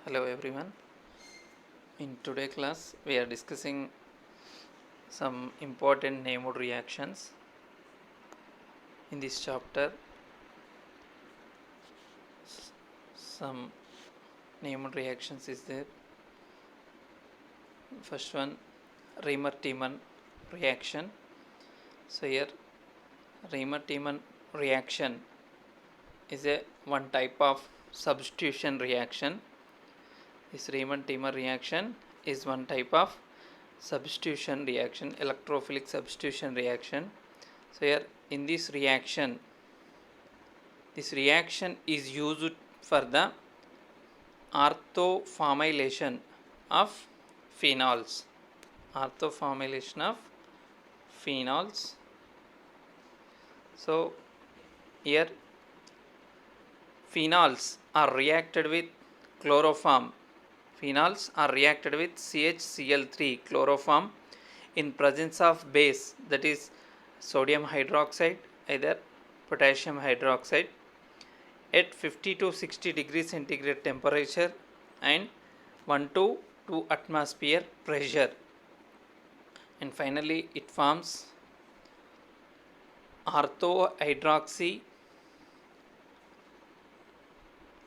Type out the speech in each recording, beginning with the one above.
Hello everyone. In today's class we are discussing some important neighborhood reactions. In this chapter some neighborhood reactions is there. First one, Reimer-Tiemann reaction. So here Reimer-Tiemann reaction is a one type of substitution reaction. This Reimer-Tiemann reaction is one type of substitution reaction, electrophilic substitution reaction. So here in this reaction is used for the orthoformylation of phenols. Orthoformylation of phenols. So here phenols are reacted with chloroform. Phenols are reacted with CHCl3 chloroform in presence of base, that is sodium hydroxide, either potassium hydroxide, at 50 to 60 degrees centigrade temperature and 1 to 2 atmosphere pressure, and finally it forms orthohydroxy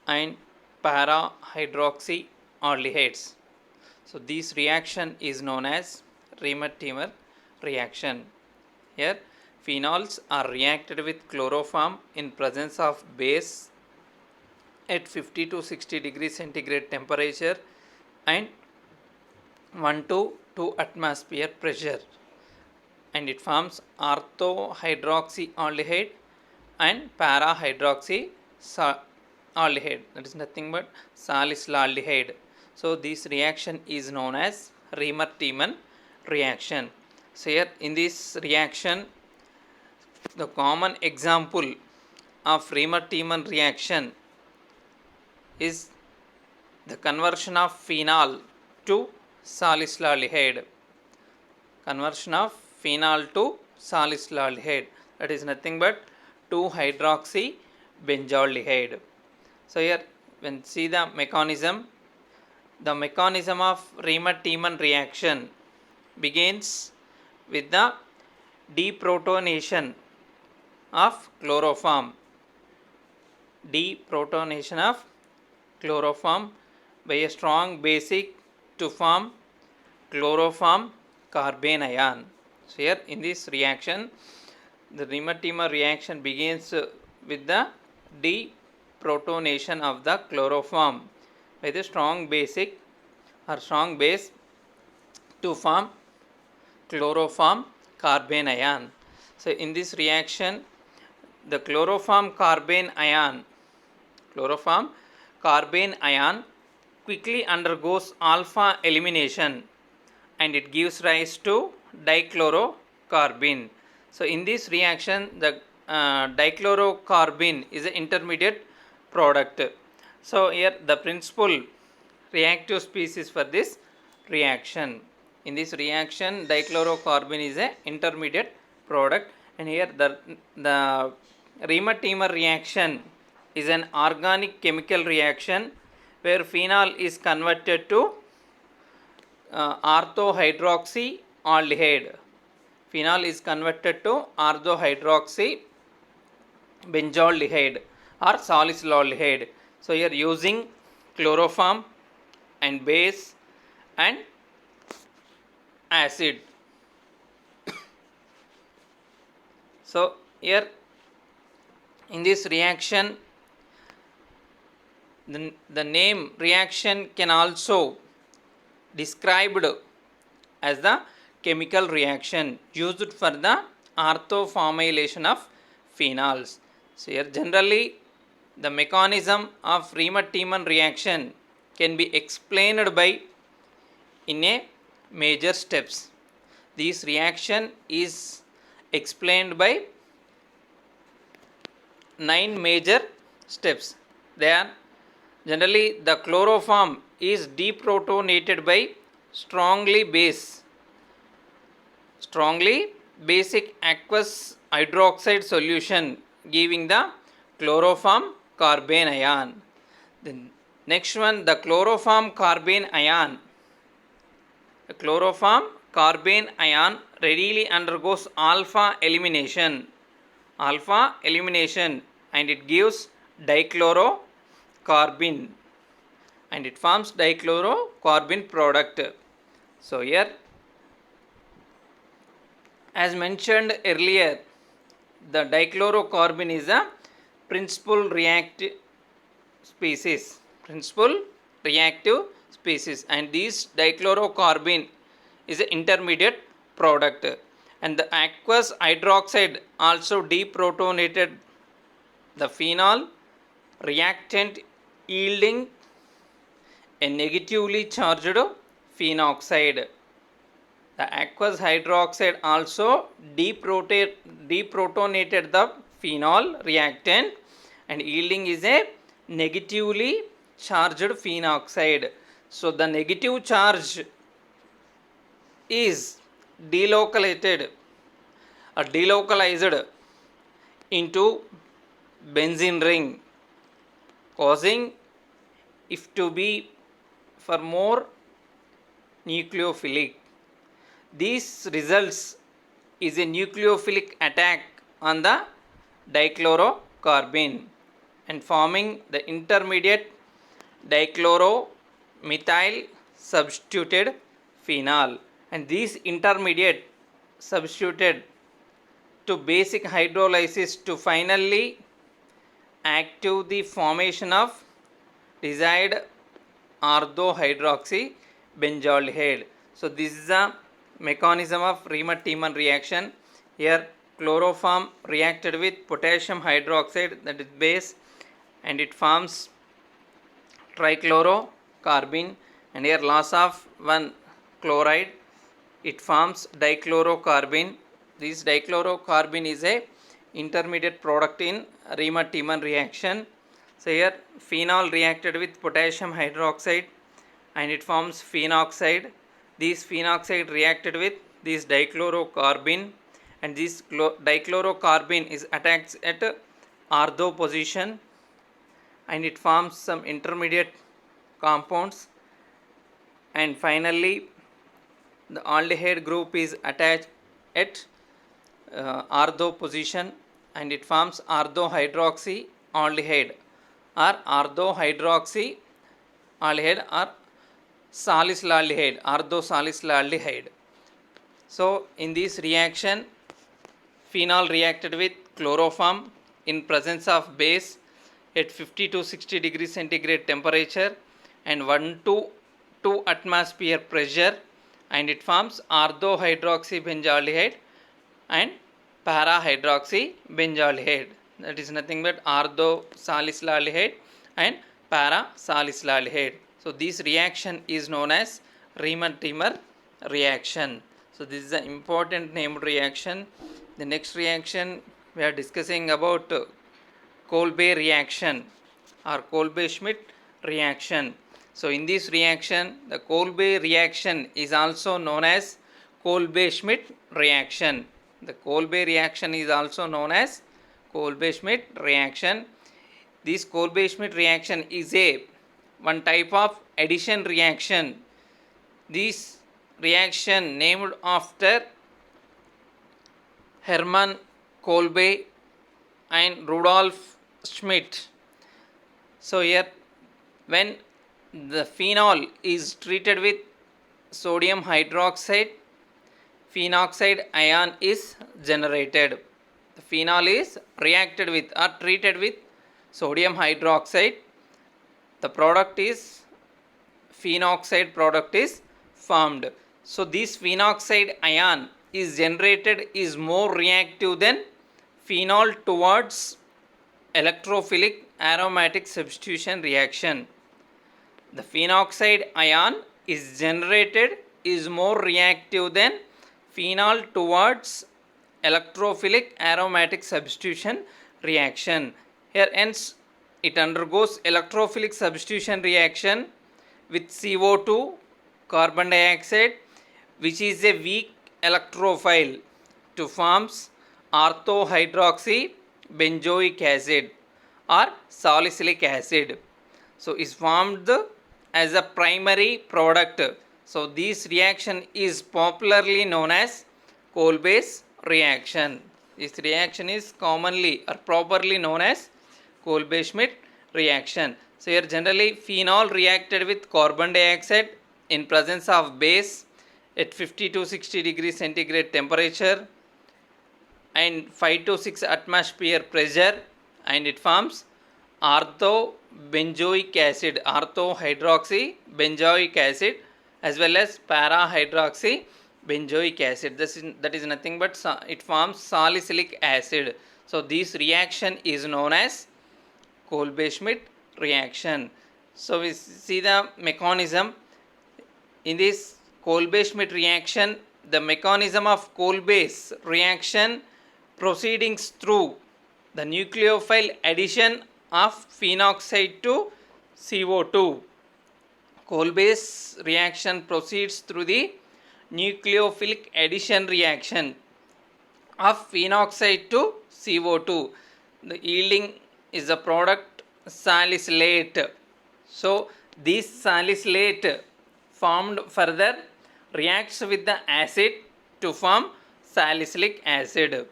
and para-hydroxy aldehydes. So this reaction is known as Reimer-Tiemann reaction. Here phenols are reacted with chloroform in presence of base at 50 to 60 degrees centigrade temperature and 1 to 2 atmosphere pressure, and it forms orthohydroxy aldehyde and para-hydroxy aldehyde, that is nothing but salicylaldehyde. So this reaction is known as Reimer-Tiemann reaction. So here in this reaction, the common example of Reimer-Tiemann reaction is the conversion of phenol to salicylaldehyde. Conversion of phenol to salicylaldehyde, that is nothing but 2-hydroxybenzaldehyde. So here when see the mechanism of Reimer-Tiemann reaction begins with the deprotonation of chloroform. Deprotonation of chloroform by a strong basic to form chloroform carbene ion. So here in this reaction, the Reimer-Tiemann reaction begins with the deprotonation of the chloroform by the strong basic or strong base to form chloroform carbene ion. So in this reaction, the chloroform carbene ion quickly undergoes alpha elimination and it gives rise to dichlorocarbene. So in this reaction, the dichlorocarbene is an intermediate product. So here the principal reactive species for this reaction. In this reaction, dichlorocarbene is an intermediate product, and here the Reimer-Tiemann reaction is an organic chemical reaction where phenol is converted to orthohydroxy aldehyde. Phenol is converted to orthohydroxy benzaldehyde or salicylaldehyde. So here using chloroform and base and acid. So here in this reaction, the name reaction can also described as the chemical reaction used for the orthoformylation of phenols. So here generally the mechanism of Reimer-Tiemann reaction can be explained by in a major steps. This reaction is explained by 9 major steps. They are generally the chloroform is deprotonated by strongly basic aqueous hydroxide solution giving the chloroform carbene ion. Then Next one, the chloroform carbene ion. The chloroform carbene ion readily undergoes alpha elimination. Alpha elimination, and it gives dichlorocarbene, and it forms dichlorocarbene product. So here, as mentioned earlier, the dichlorocarbene is a principal reactive species. And this dichlorocarbene is an intermediate product, and the aqueous hydroxide also deprotonated the phenol reactant, yielding a negatively charged phenoxide. The aqueous hydroxide also deprotonated the phenol reactant, and yielding is a negatively charged phenoxide. So the negative charge is delocalized into benzene ring, causing it to be for more nucleophilic. This results is a nucleophilic attack on the dichlorocarbene and forming the intermediate dichloromethyl substituted phenol, and these intermediate substituted to basic hydrolysis to finally act to the formation of desired orthohydroxybenzoaldehyde. So this is a mechanism of Riemann-Tiemann reaction. Here chloroform reacted with potassium hydroxide, that is base, and it forms trichlorocarbene, and here loss of one chloride, it forms dichlorocarbene. This dichlorocarbene is a intermediate product in Riemann-Tiemann reaction. So here phenol reacted with potassium hydroxide and it forms phenoxide. This phenoxide reacted with this dichlorocarbene, and this dichlorocarbene is attacked at ortho position, and it forms some intermediate compounds, and finally the aldehyde group is attached at ortho position, and it forms orthohydroxyaldehyde or orthohydroxyaldehyde or orthosalicylaldehyde. So in this reaction, phenol reacted with chloroform in presence of base at 50 to 60 degrees centigrade temperature and 1 to 2 atmosphere pressure, and it forms orthohydroxybenzoaldehyde and para-hydroxybenzoaldehyde. That is nothing but orthosalicylaldehyde and para-salicylaldehyde. So this reaction is known as Riemann-Tiemann reaction. So this is an important named reaction. The next reaction we are discussing about Kolbe reaction or Kolbe-Schmitt reaction. So in this reaction, the Kolbe reaction is also known as Kolbe-Schmitt reaction. The Kolbe reaction is also known as Kolbe-Schmitt reaction. This Kolbe-Schmitt reaction is a one type of addition reaction. This reaction named after Hermann Kolbe and Rudolf Schmitt. So here when the phenol is treated with sodium hydroxide, phenoxide ion is generated. The phenol is reacted with or treated with sodium hydroxide. The product is phenoxide product is formed. So this phenoxide ion is generated is more reactive than phenol towards electrophilic aromatic substitution reaction. The phenoxide ion is generated is more reactive than phenol towards electrophilic aromatic substitution reaction. Here hence it undergoes electrophilic substitution reaction with CO2 carbon dioxide, which is a weak electrophile, to forms orthohydroxybenzoic acid or salicylic acid. so is formed as a primary product. So this reaction is popularly known as Kolbe's reaction. This reaction is commonly or properly known as Kolbe-Schmitt reaction. So here generally phenol reacted with carbon dioxide in presence of base at 50 to 60 degrees centigrade temperature and 5 to 6 atmosphere pressure, and it forms orthobenzoic acid, orthohydroxy benzoic acid, as well as parahydroxy benzoic acid. That is nothing but it forms salicylic acid. So this reaction is known as Kolbe-Schmitt reaction. So we see the mechanism. In this Kolbe-Schmitt reaction, the mechanism of Kolbe's reaction proceedings through the nucleophile addition of phenoxide to CO2. Kolbe's reaction proceeds through the nucleophilic addition reaction of phenoxide to CO2. The yielding is a product salicylate. So this salicylate formed further reacts with the acid to form salicylic acid.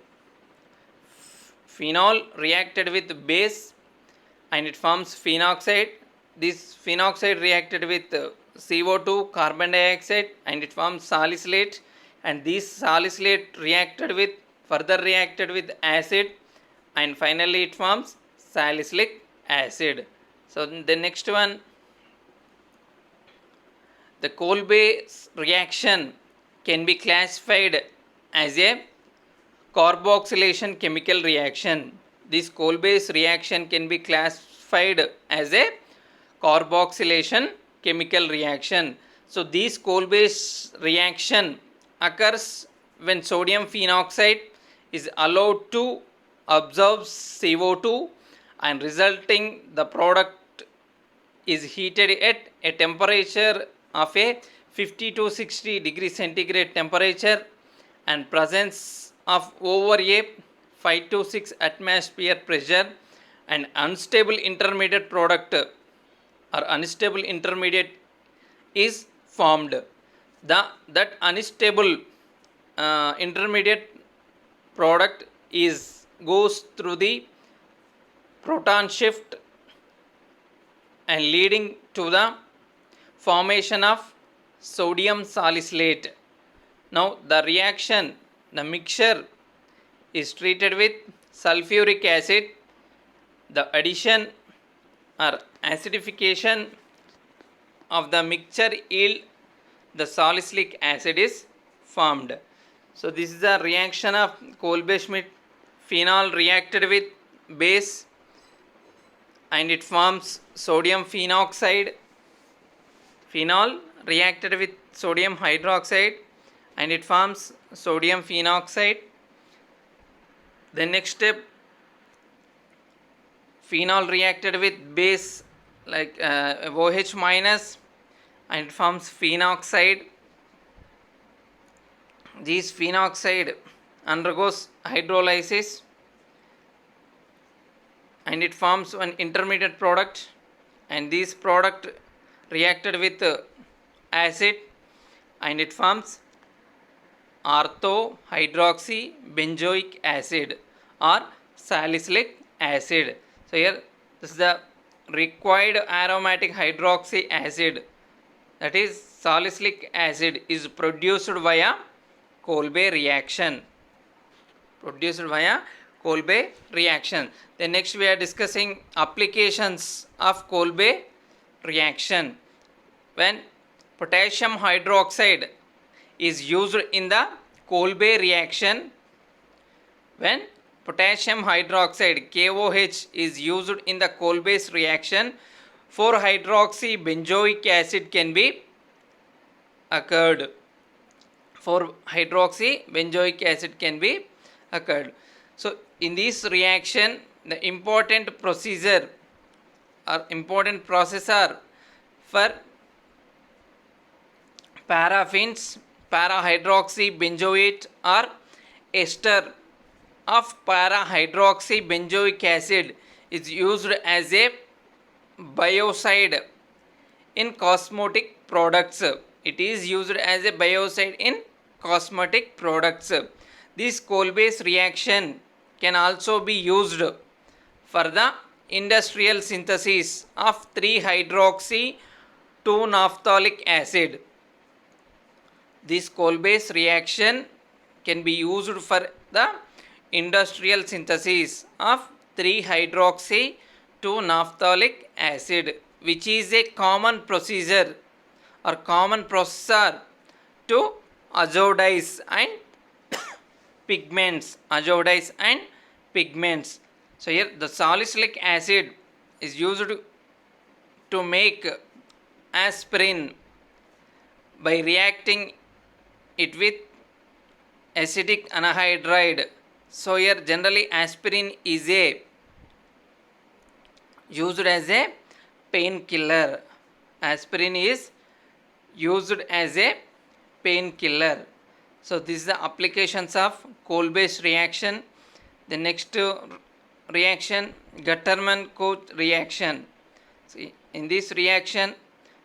Phenol reacted with base and it forms phenoxide. This phenoxide reacted with CO2, carbon dioxide, and it forms salicylate, and this salicylate further reacted with acid, and finally it forms salicylic acid. So the next one, the Kolbe's reaction can be classified as a carboxylation chemical reaction. This Kolbe's reaction can be classified as a carboxylation chemical reaction. So this Kolbe's reaction occurs when sodium phenoxide is allowed to absorb CO2 and resulting the product is heated at a temperature of a 50 to 60 degree centigrade temperature and presence of over a 5 to 6 atmosphere pressure, and unstable intermediate product or unstable intermediate is formed. That unstable intermediate product goes through the proton shift and leading to the formation of sodium salicylate. Now the mixture is treated with sulfuric acid. The addition or acidification of the mixture yield the salicylic acid is formed. So this is the reaction of Kolbe-Schmitt. Phenol reacted with base and it forms sodium phenoxide. Phenol reacted with sodium hydroxide and it forms sodium phenoxide. The next step, phenol reacted with base like OH minus and it forms phenoxide. This phenoxide undergoes hydrolysis and it forms an intermediate product, and this product reacted with acid and it forms orthohydroxy benzoic acid or salicylic acid. So here this is the required aromatic hydroxy acid, that is salicylic acid, is produced via Kolbe reaction. Then next we are discussing applications of Kolbe reaction. When potassium hydroxide is used in the Kolbe reaction, when potassium hydroxide KOH is used in the Kolbe's reaction, 4-hydroxy benzoic acid can be occurred. 4-hydroxy benzoic acid can be occurred. So in this reaction, the important procedure or important processor for paraffins, parahydroxy benzoate or ester of parahydroxy benzoic acid is used as a biocide in cosmetic products. It is used as a biocide in cosmetic products. This coal-based reaction can also be used for the industrial synthesis of 3-hydroxy 2-naphthalic acid. This coal-based reaction can be used for the industrial synthesis of 3-hydroxy 2-naphthalic acid, which is a common procedure or common processor to azidize and pigments. Azidize and pigments. So here the salicylic acid is used to make aspirin by reacting it with acetic anhydride. So here generally aspirin is used as a painkiller. Aspirin is used as a painkiller. So this is the applications of coal-based reaction. The next reaction, Gattermann-Koch reaction. See, in this reaction,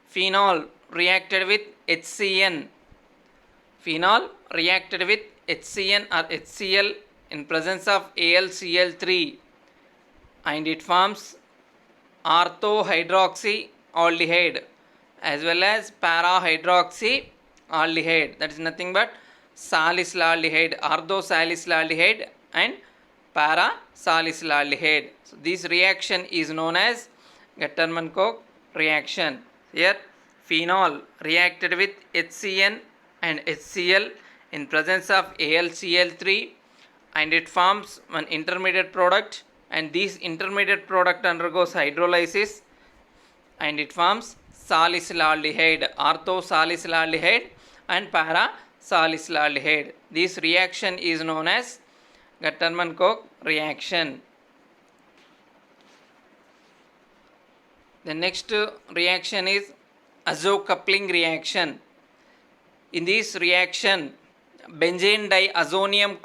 phenol reacted with HCN. Phenol reacted with HCN or HCl in presence of AlCl3, and it forms orthohydroxyaldehyde as well as parahydroxyaldehyde. That is nothing but salicylaldehyde, orthosalicylaldehyde and parasalicylaldehyde. So this reaction is known as Gattermann-Koch reaction. Here phenol reacted with HCN and HCl in presence of AlCl3, and it forms one intermediate product, and this intermediate product undergoes hydrolysis and it forms salicylaldehyde, orthosalicylaldehyde and parasalicylaldehyde. This reaction is known as Gattermann-Koch reaction. The next reaction is azo-coupling reaction. In this reaction, benzene diazonium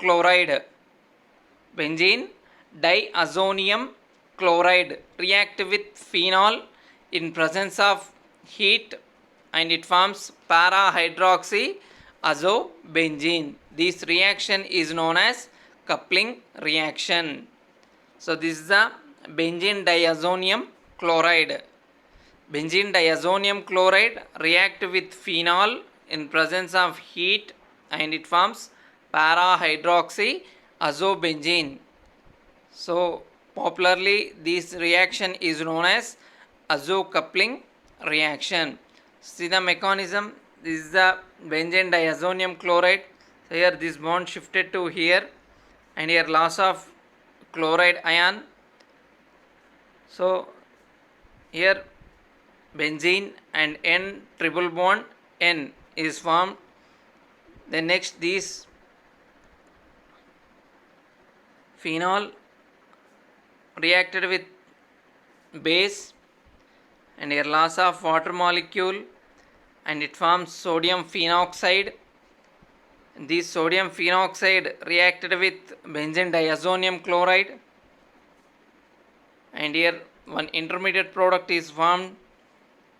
chloride react with phenol in presence of heat, and it forms parahydroxy azobenzene. This reaction is known as coupling reaction. So this is the benzene diazonium chloride. Benzene diazonium chloride react with phenol in presence of heat, and it forms parahydroxy azobenzene. So popularly this reaction is known as azo-coupling reaction. See the mechanism. This is the benzene diazonium chloride. So here this bond shifted to here, and here loss of chloride ion. So here benzene and N triple bond N is formed. Then next this phenol reacted with base, and here loss of water molecule, and it forms sodium phenoxide. This sodium phenoxide reacted with benzene diazonium chloride, and here one intermediate product is formed,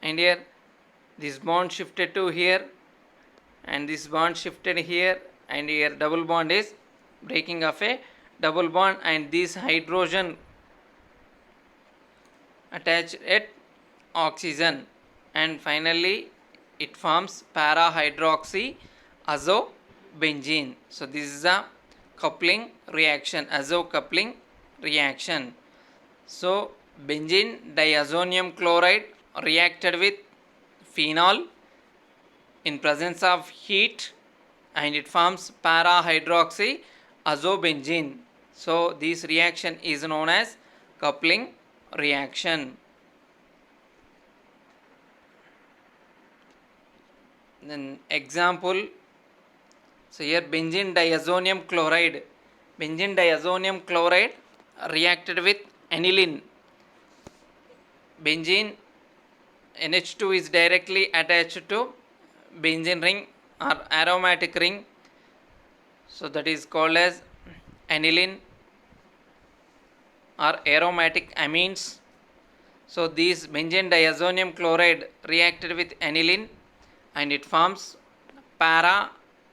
and here this bond shifted to here, and this bond shifted here, and here double bond is breaking of a double bond, and this hydrogen attached at oxygen, and finally it forms parahydroxy azobenzene. So this is a coupling reaction, azo-coupling reaction. So benzene diazonium chloride reacted with phenol in presence of heat, and it forms parahydroxy azobenzene. So this reaction is known as coupling reaction. Then example, so here benzene diazonium chloride reacted with aniline. Benzene NH2 is directly attached to benzene ring or aromatic ring, so that is called as aniline or aromatic amines. So these benzene diazonium chloride reacted with aniline and it forms para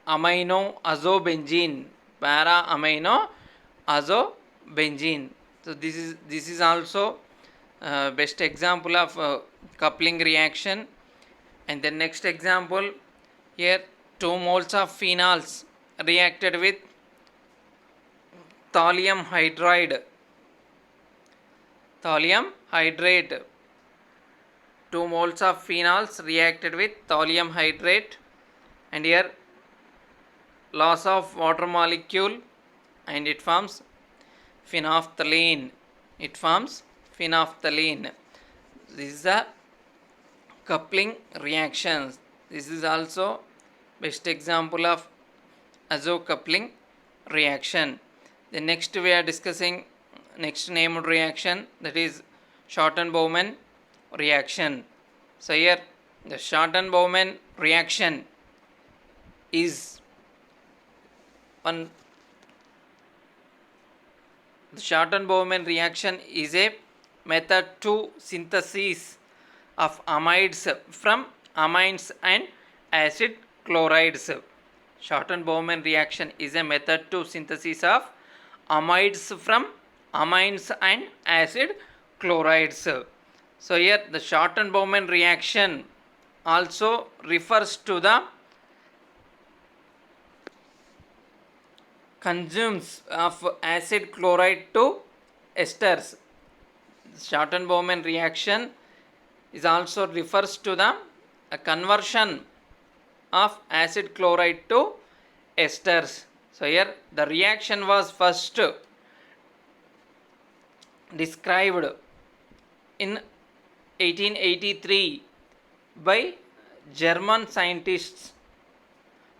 amino azobenzene. Para amino azobenzene. So this is also best example of coupling reaction. And the next example here, 2 moles of phenols reacted with thallium hydride. Thallium hydrate. 2 moles of phenols reacted with thallium hydrate, and here loss of water molecule and it forms phenolphthalein. It forms phenolphthalein. This is a coupling reactions. This is also best example of azo coupling reaction. The next we are discussing next named reaction, that is Schotten-Bowman reaction. So here the Schotten-Bowman reaction is one. The Schotten-Bowman reaction is a method to synthesis of amides from amines and acid chlorides. Schotten-Bowman reaction is a method to synthesis of amides from amines and acid chlorides. So here the Schotten-Bowman reaction also refers to the consumes of acid chloride to esters. Schotten-Bowman reaction is also refers to the conversion of acid chloride to esters. So here the reaction was first described in 1883 by German scientists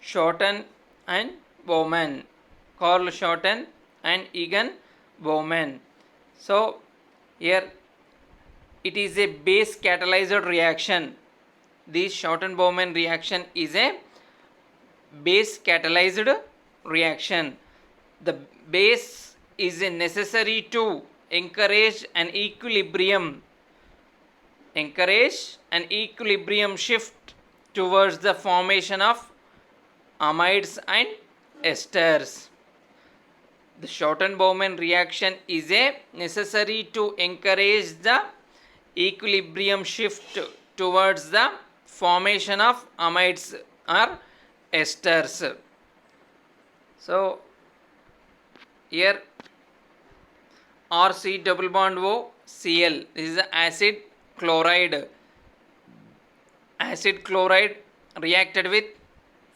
Schotten and Bowman, Karl Schotten and Egon Bowman. So here it is a base catalyzed reaction. This Schotten-Bowman reaction is a base catalyzed reaction. The base is necessary to encourage an equilibrium shift towards the formation of amides and esters. The Schotten-Bowman reaction is a necessary to encourage the equilibrium shift towards the formation of amides or esters. So here RC double bond O Cl, this is acid chloride. Acid chloride reacted with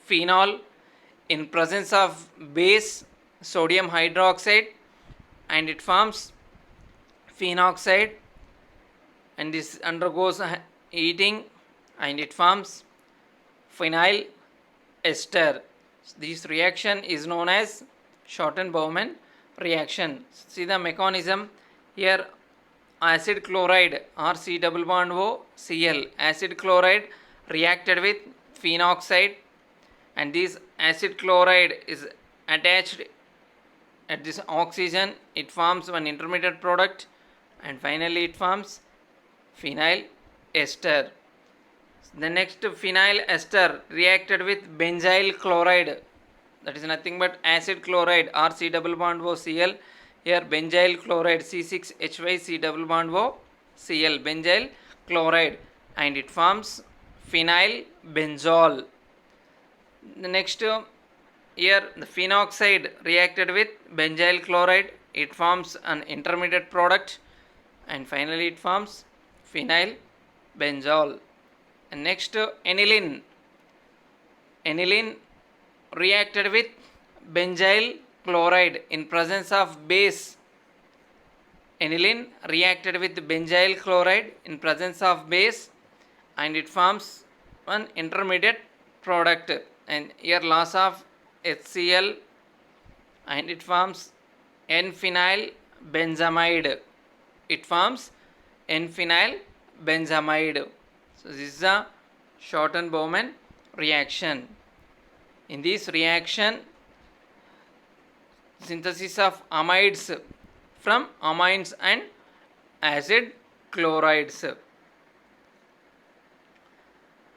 phenol in presence of base sodium hydroxide and it forms phenoxide, and this undergoes heating and it forms phenyl ester. This reaction is known as Schotten-Bowman reaction. See the mechanism here. Acid chloride RC double bond O Cl, acid chloride reacted with phenoxide, and this acid chloride is attached at this oxygen. It forms one intermediate product and finally it forms phenyl ester. The next phenyl ester reacted with benzyl chloride, that is nothing but acid chloride RC double bond O Cl. Here benzyl chloride C6Hy double bond O Cl, benzyl chloride, and it forms phenyl benzol. The next here the phenoxide reacted with benzyl chloride, it forms an intermediate product and finally it forms phenyl benzol. And next aniline reacted with benzyl chloride in presence of base. Aniline reacted with benzyl chloride in presence of base and it forms one intermediate product, and here loss of HCl and it forms N-phenyl benzamide. It forms N-phenyl benzamide. So this is a Schotten-Bowman reaction. In this reaction, synthesis of amides from amines and acid chlorides.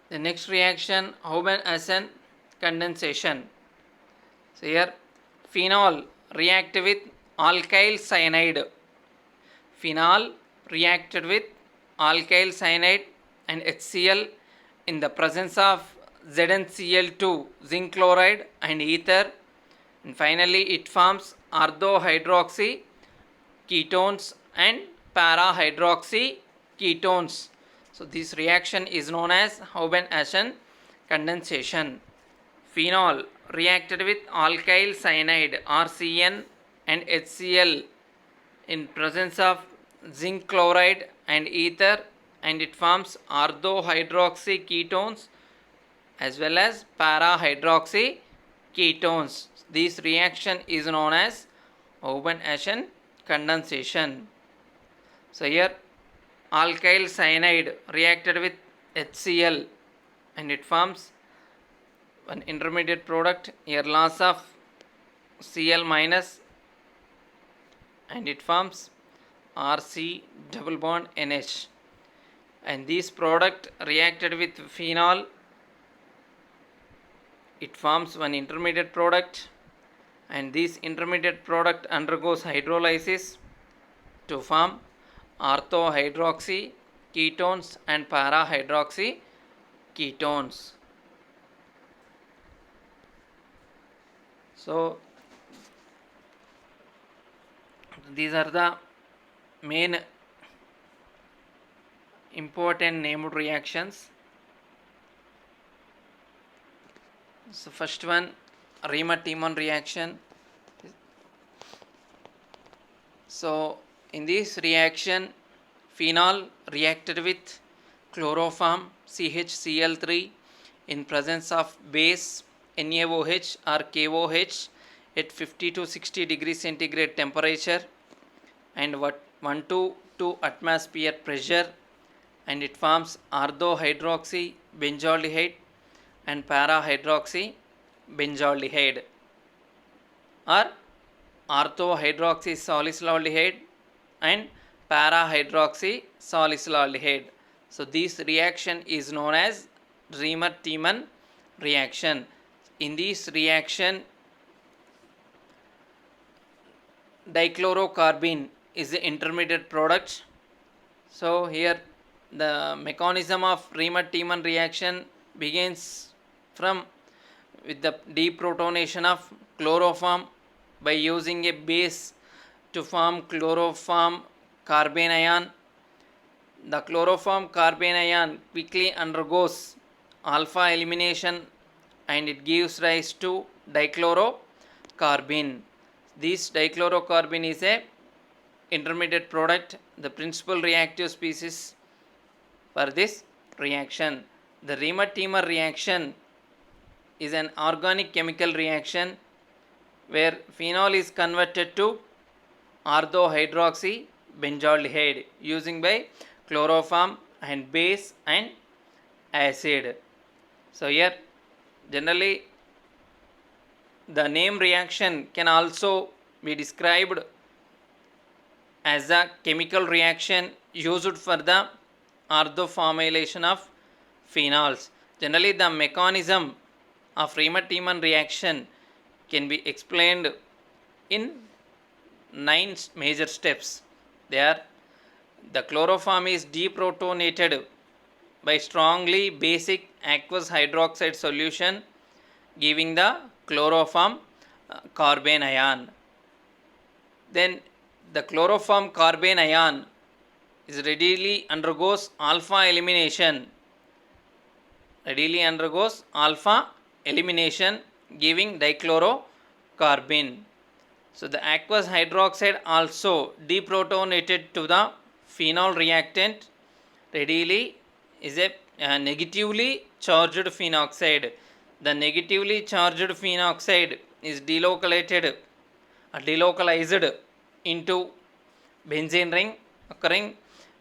The next reaction, Houben-Asson condensation. So here phenol react with alkyl cyanide. Phenol reacted with alkyl cyanide and HCl in the presence of ZnCl2, zinc chloride, and ether, and finally it forms orthohydroxy ketones and para-hydroxy ketones. So this reaction is known as Houben-Asson condensation. Phenol reacted with alkyl cyanide RCN and HCl in presence of zinc chloride and ether, and it forms orthohydroxy ketones as well as para-hydroxy ketones. This reaction is known as Houben-Asson condensation. So here alkyl cyanide reacted with HCl and it forms an intermediate product, here loss of Cl minus, and it forms Rc double bond NH, and this product reacted with phenol, it forms one intermediate product, and this intermediate product undergoes hydrolysis to form orthohydroxy ketones and para-hydroxy ketones. So these are the main important named reactions. So first one, Riemann-Tiemann reaction. So in this reaction, phenol reacted with chloroform CHCl3 in presence of base NaOH or KOH at 50 to 60 degrees centigrade temperature and 1 to 2 atmosphere pressure, and it forms orthohydroxy benzaldehyde and para-hydroxy benzaldehyde or orthohydroxy salicylaldehyde and para-hydroxy salicylaldehyde. So this reaction is known as Riemann-Tiemann reaction. In this reaction, dichlorocarbene is the intermediate product. So here the mechanism of Riemann-Tiemann reaction begins from with the deprotonation of chloroform by using a base to form chloroform carbene ion. The chloroform carbene ion quickly undergoes alpha elimination and it gives rise to dichlorocarbene. This dichlorocarbene is a intermediate product, the principal reactive species for this reaction. The Riemann-Tiemann reaction is an organic chemical reaction where phenol is converted to orthohydroxy benzaldehyde using by chloroform and base and acid. So here generally the name reaction can also be described as a chemical reaction used for the orthoformylation of phenols. Generally the mechanism of Riemann-Tiemann reaction can be explained in 9 major steps. They are: the chloroform is deprotonated by strongly basic aqueous hydroxide solution giving the chloroform carbene ion. Then the chloroform carbene ion is readily undergoes alpha elimination giving dichlorocarbene. So the aqueous hydroxide also deprotonated to the phenol reactant readily is a negatively charged phenoxide. The negatively charged phenoxide is delocalized into benzene ring occurring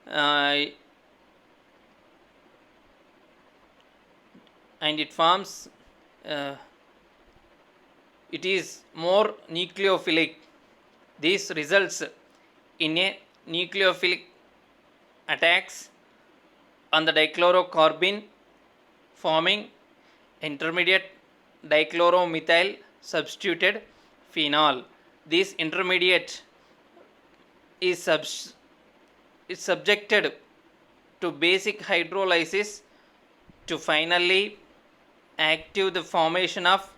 and it forms it is more nucleophilic. This results in a nucleophilic attacks on the dichlorocarbene, forming intermediate dichloromethyl substituted phenol. This intermediate is, is subjected to basic hydrolysis to finally active the formation of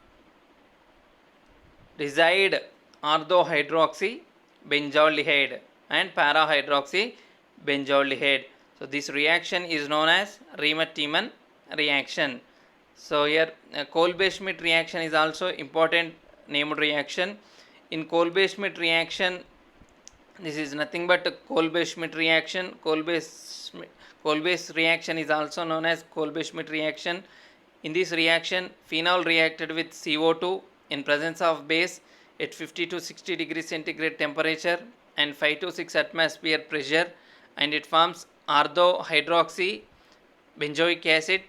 desired orthohydroxy benzaldehyde and parahydroxy benzaldehyde. So this reaction is known as Riemann-Tiemann reaction. So here Kolbe-Schmitt reaction is also important named reaction. In Kolbe-Schmitt reaction, this is nothing but Kolbe-Schmitt reaction. Kolbe's reaction is also known as Kolbe-Schmitt reaction. In this reaction, phenol reacted with CO2 in presence of base at 50 to 60 degrees centigrade temperature and 5 to 6 atmosphere pressure, and it forms orthohydroxy benzoic acid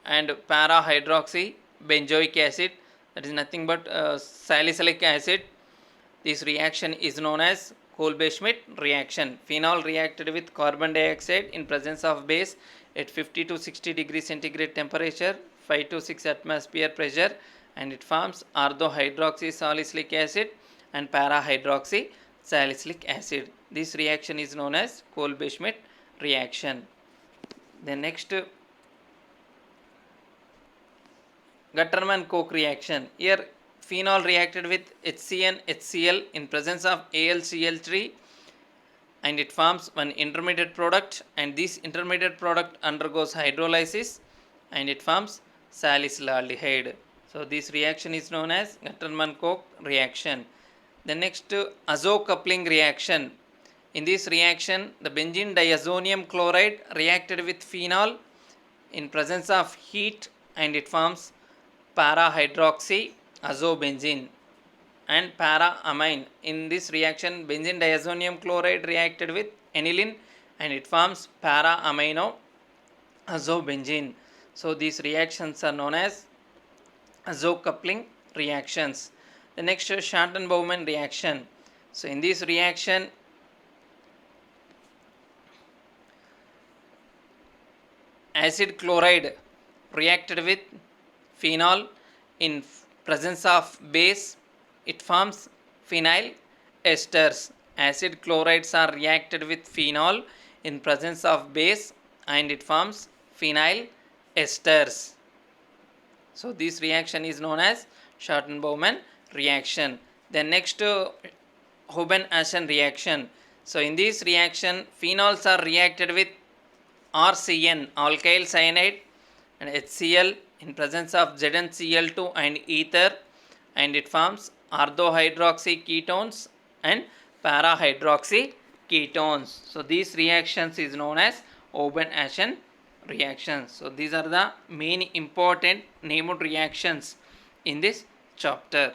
and parahydroxy benzoic acid, that is nothing but salicylic acid. This reaction is known as Kolbe-Schmitt reaction. Phenol reacted with carbon dioxide in presence of base at 50 to 60 degrees centigrade temperature, 5 to 6 atmosphere pressure, and it forms orthohydroxy salicylic acid and parahydroxy salicylic acid. This reaction is known as Kolbe-Schmitt reaction. The next, Gutterman-Koch reaction. Here phenol reacted with HCN HCl in presence of AlCl3 and it forms one intermediate product, and this intermediate product undergoes hydrolysis and it forms salicylaldehyde. So this reaction is known as Gutterman-Koch reaction. The next, azo coupling reaction. In this reaction, the benzene diazonium chloride reacted with phenol in presence of heat and it forms parahydroxy azobenzene and para-amine. In this reaction, benzene diazonium chloride reacted with aniline and it forms para-amino azobenzene. So these reactions are known as azo coupling reactions. The next is Scharton-Bowman reaction. So in this reaction, acid chloride reacted with phenol in presence of base, it forms phenyl esters. Acid chlorides are reacted with phenol in presence of base and it forms phenyl esters. So this reaction is known as Scharton-Bowman reaction. Then next, Huben-Aschen reaction. So in this reaction, phenols are reacted with RCN, alkyl cyanide, and HCl in presence of ZnCl2 and ether, and it forms orthohydroxy ketones and parahydroxy ketones. So these reactions is known as Huben-Aschen reactions. So these are the main important named reactions in this chapter.